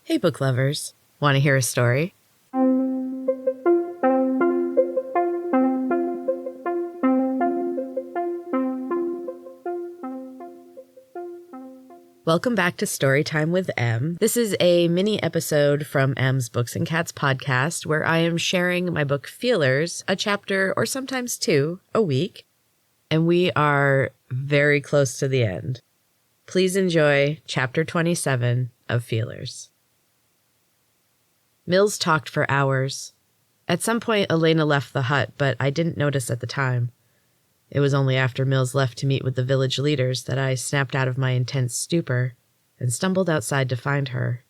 Hey, book lovers. Want to hear a story? Welcome back to Storytime with Em. This is a mini episode from Em's Books and Cats podcast where I am sharing my book Feelers, a chapter or sometimes two a week, and we are very close to the end. Please enjoy chapter 27 of Feelers. Mills talked for hours. At some point, Elena left the hut, but I didn't notice at the time. It was only after Mills left to meet with the village leaders that I snapped out of my intense stupor and stumbled outside to find her.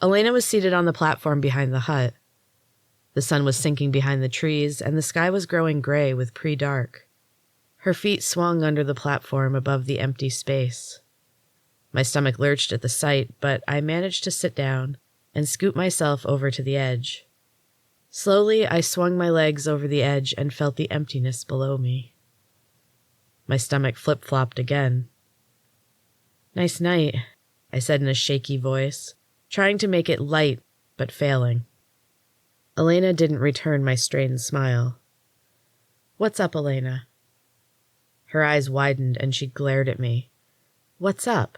Elena was seated on the platform behind the hut. The sun was sinking behind the trees, and the sky was growing gray with pre-dark. Her feet swung under the platform above the empty space. My stomach lurched at the sight, but I managed to sit down and scoot myself over to the edge. Slowly, I swung my legs over the edge and felt the emptiness below me. My stomach flip-flopped again. "Nice night," I said in a shaky voice, trying to make it light, but failing. Elena didn't return my strained smile. "What's up, Elena?" Her eyes widened and she glared at me. "What's up?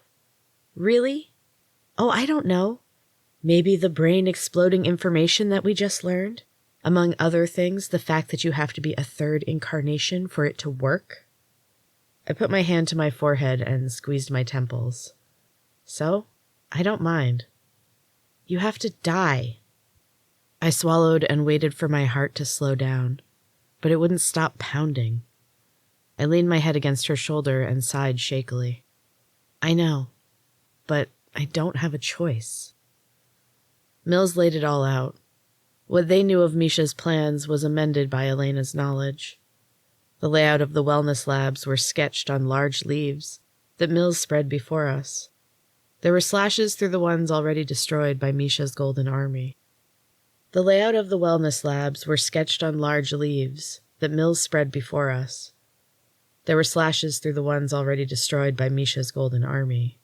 Really? Oh, I don't know. Maybe the brain exploding information that we just learned? Among other things, the fact that you have to be a third incarnation for it to work?" I put my hand to my forehead and squeezed my temples. "So, I don't mind. You have to die." I swallowed and waited for my heart to slow down, but it wouldn't stop pounding. I leaned my head against her shoulder and sighed shakily. "I know, but I don't have a choice." Mills laid it all out. What they knew of Misha's plans was amended by Elena's knowledge. The layout of the wellness labs were sketched on large leaves that Mills spread before us. There were slashes through the ones already destroyed by Misha's Golden Army. The layout of the wellness labs were sketched on large leaves that Mills spread before us. There were slashes through the ones already destroyed by Misha's Golden Army.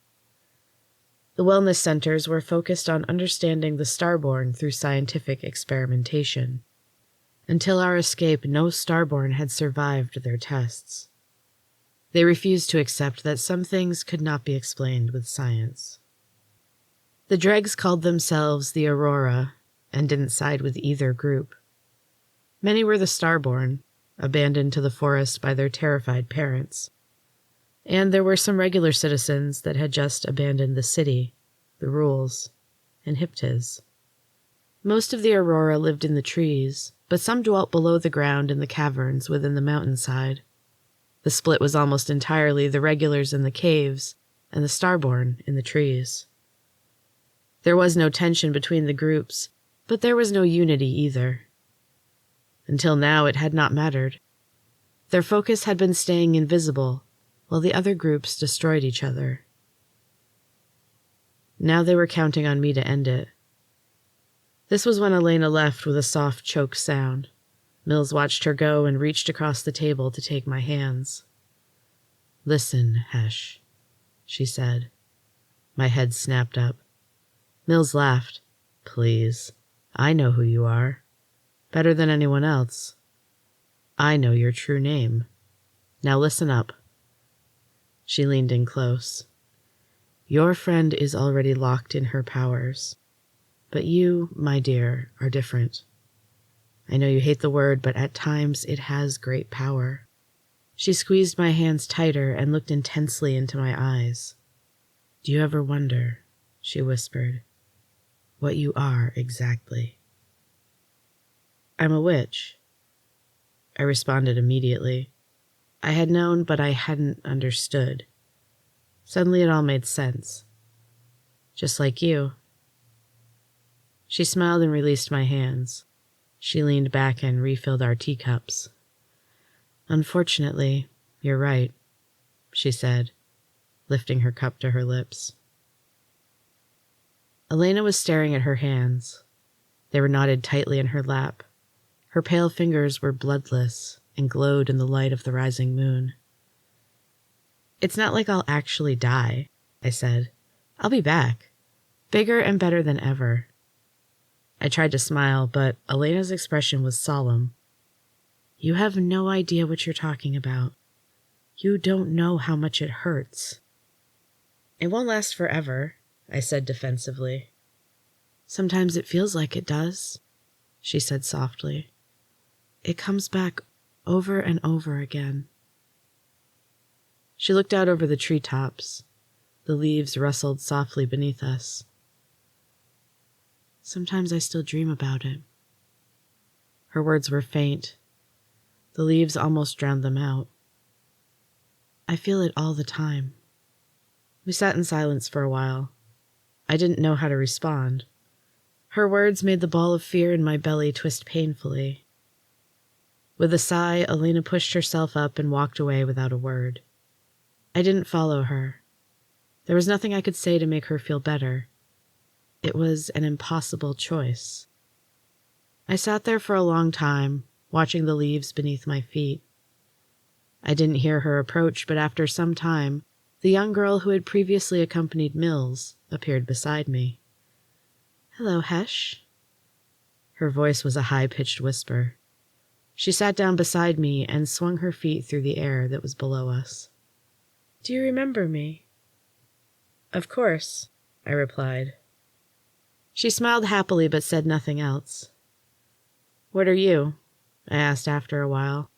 The wellness centers were focused on understanding the Starborn through scientific experimentation. Until our escape, no Starborn had survived their tests. They refused to accept that some things could not be explained with science. The dregs called themselves the Aurora and didn't side with either group. Many were the Starborn, abandoned to the forest by their terrified parents. And there were some regular citizens that had just abandoned the city, the rules, and Hyptis. Most of the Aurora lived in the trees, but some dwelt below the ground in the caverns within the mountainside. The split was almost entirely the regulars in the caves and the Starborn in the trees. There was no tension between the groups, but there was no unity either. Until now, it had not mattered. Their focus had been staying invisible, while the other groups destroyed each other. Now they were counting on me to end it. This was when Elena left with a soft choke sound. Mills watched her go and reached across the table to take my hands. "Listen, Hesh," she said. My head snapped up. Mills laughed. "Please, I know who you are. Better than anyone else. I know your true name. Now listen up." She leaned in close. "Your friend is already locked in her powers. But you, my dear, are different. I know you hate the word, but at times it has great power." She squeezed my hands tighter and looked intensely into my eyes. "Do you ever wonder," she whispered, "what you are exactly?" "I'm a witch." I responded immediately. I had known, but I hadn't understood. Suddenly it all made sense. "Just like you." She smiled and released my hands. She leaned back and refilled our teacups. "Unfortunately, you're right," she said, lifting her cup to her lips. Elena was staring at her hands. They were knotted tightly in her lap. Her pale fingers were bloodless and glowed in the light of the rising moon. "It's not like I'll actually die," I said. "I'll be back. bigger and better than ever. I tried to smile, but Elena's expression was solemn. You have no idea what you're talking about. You don't know how much it hurts. It won't last forever, I said defensively. Sometimes it feels like it does, she said softly. It comes back over and over again. She looked out over the treetops. The leaves rustled softly beneath us. Sometimes I still dream about it. Her words were faint. The leaves almost drowned them out. I feel it all the time. We sat in silence for a while. I didn't know how to respond. Her words made the ball of fear in my belly twist painfully. With a sigh, Elena pushed herself up and walked away without a word. I didn't follow her. There was nothing I could say to make her feel better. It was an impossible choice. I sat there for a long time, watching the leaves beneath my feet. I didn't hear her approach, but after some time, the young girl who had previously accompanied Mills appeared beside me. Hello, Hesh. Her voice was a high-pitched whisper. She sat down beside me and swung her feet through the air that was below us. Do you remember me? Of course, I replied. She smiled happily but said nothing else. What are you? I asked after a while.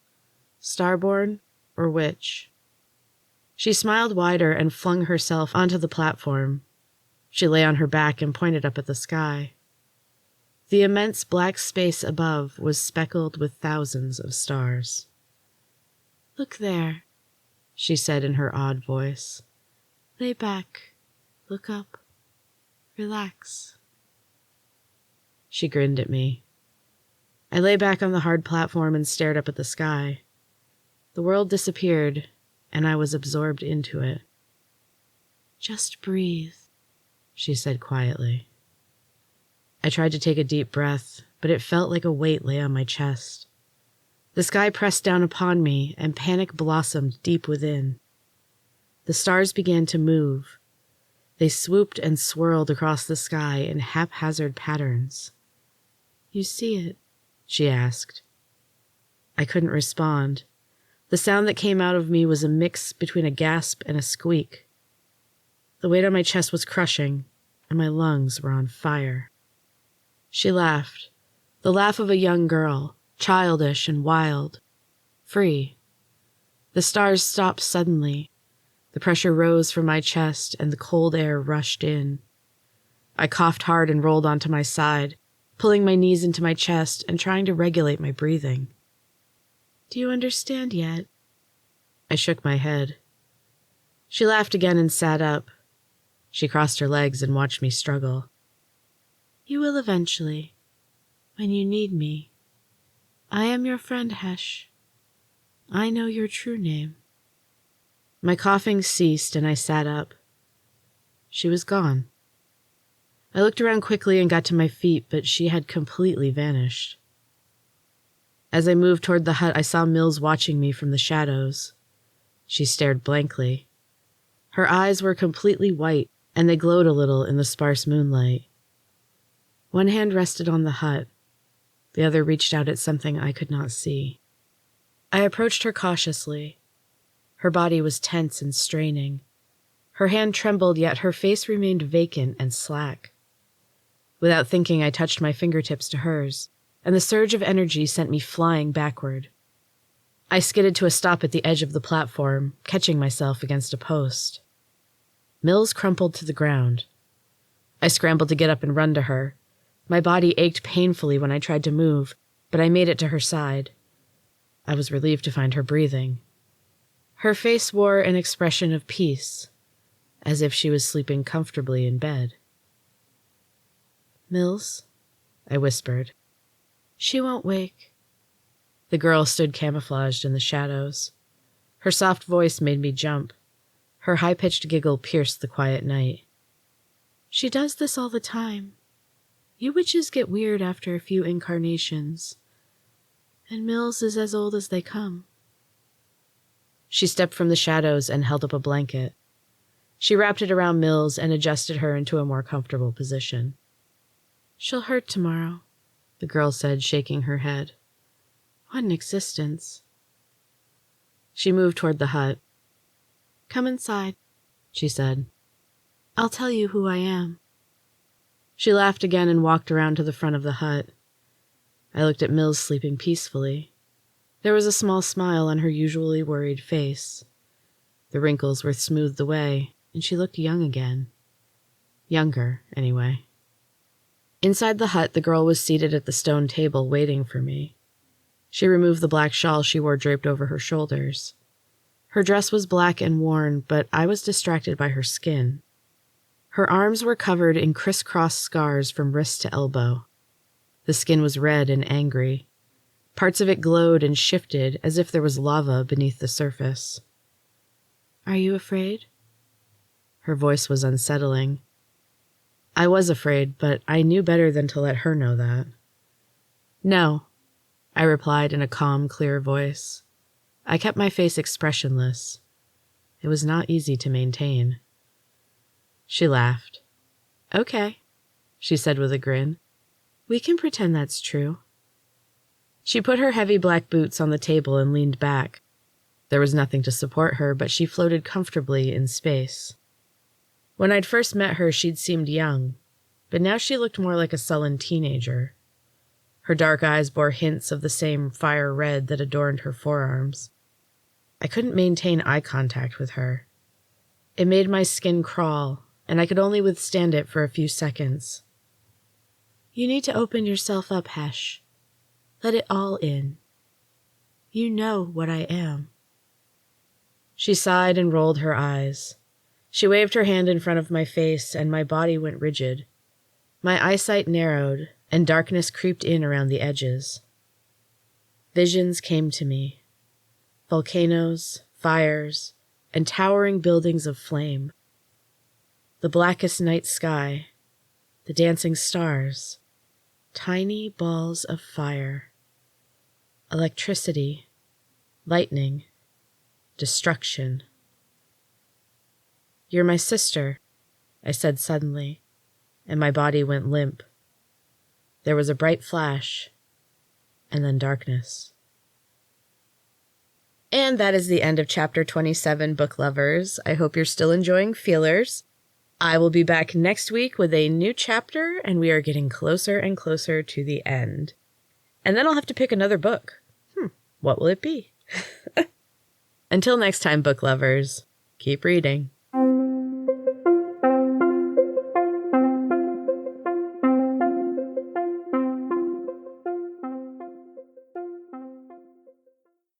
Starborn or witch? She smiled wider and flung herself onto the platform. She lay on her back and pointed up at the sky. The immense black space above was speckled with thousands of stars. Look there, she said in her odd voice. Lay back, look up, relax. She grinned at me. I lay back on the hard platform and stared up at the sky. The world disappeared, and I was absorbed into it. Just breathe, she said quietly. I tried to take a deep breath, but it felt like a weight lay on my chest. The sky pressed down upon me, and panic blossomed deep within. The stars began to move. They swooped and swirled across the sky in haphazard patterns. You see it? She asked. I couldn't respond. The sound that came out of me was a mix between a gasp and a squeak. The weight on my chest was crushing, and my lungs were on fire. She laughed, the laugh of a young girl, childish and wild, free. The stars stopped suddenly. The pressure rose from my chest, and the cold air rushed in. I coughed hard and rolled onto my side, pulling my knees into my chest and trying to regulate my breathing. Do you understand yet? I shook my head. She laughed again and sat up. She crossed her legs and watched me struggle. You will eventually, when you need me. I am your friend, Hesh. I know your true name. My coughing ceased and I sat up. She was gone. I looked around quickly and got to my feet, but she had completely vanished. As I moved toward the hut, I saw Mills watching me from the shadows. She stared blankly. Her eyes were completely white, and they glowed a little in the sparse moonlight. One hand rested on the hut. The other reached out at something I could not see. I approached her cautiously. Her body was tense and straining. Her hand trembled, yet her face remained vacant and slack. Without thinking, I touched my fingertips to hers, and the surge of energy sent me flying backward. I skidded to a stop at the edge of the platform, catching myself against a post. Mills crumpled to the ground. I scrambled to get up and run to her. My body ached painfully when I tried to move, but I made it to her side. I was relieved to find her breathing. Her face wore an expression of peace, as if she was sleeping comfortably in bed. Mills, I whispered. She won't wake. The girl stood camouflaged in the shadows. Her soft voice made me jump. Her high-pitched giggle pierced the quiet night. She does this all the time. You witches get weird after a few incarnations, and Mills is as old as they come. She stepped from the shadows and held up a blanket. She wrapped it around Mills and adjusted her into a more comfortable position. "She'll hurt tomorrow," the girl said, shaking her head. "What an existence." She moved toward the hut. "Come inside," she said. "I'll tell you who I am." She laughed again and walked around to the front of the hut. I looked at Mills sleeping peacefully. There was a small smile on her usually worried face. The wrinkles were smoothed away, and she looked young again. Younger, anyway. Inside the hut, the girl was seated at the stone table waiting for me. She removed the black shawl she wore draped over her shoulders. Her dress was black and worn, but I was distracted by her skin. Her arms were covered in crisscross scars from wrist to elbow. The skin was red and angry. Parts of it glowed and shifted as if there was lava beneath the surface. "Are you afraid?" Her voice was unsettling. I was afraid, but I knew better than to let her know that. "No," I replied in a calm, clear voice. I kept my face expressionless. It was not easy to maintain. She laughed. "Okay," she said with a grin. "We can pretend that's true." She put her heavy black boots on the table and leaned back. There was nothing to support her, but she floated comfortably in space. When I'd first met her, she'd seemed young, but now she looked more like a sullen teenager. Her dark eyes bore hints of the same fire red that adorned her forearms. I couldn't maintain eye contact with her. It made my skin crawl, and I could only withstand it for a few seconds. "You need to open yourself up, Hesh. Let it all in. You know what I am." She sighed and rolled her eyes. She waved her hand in front of my face, and my body went rigid. My eyesight narrowed, and darkness creeped in around the edges. Visions came to me. Volcanoes, fires, and towering buildings of flame. The blackest night sky, the dancing stars, tiny balls of fire, electricity, lightning, destruction. "You're my sister," I said suddenly, and my body went limp. There was a bright flash, and then darkness. And that is the end of Chapter 27, book lovers. I hope you're still enjoying Feelers. I will be back next week with a new chapter, and we are getting closer and closer to the end. And then I'll have to pick another book. What will it be? Until next time, book lovers, keep reading.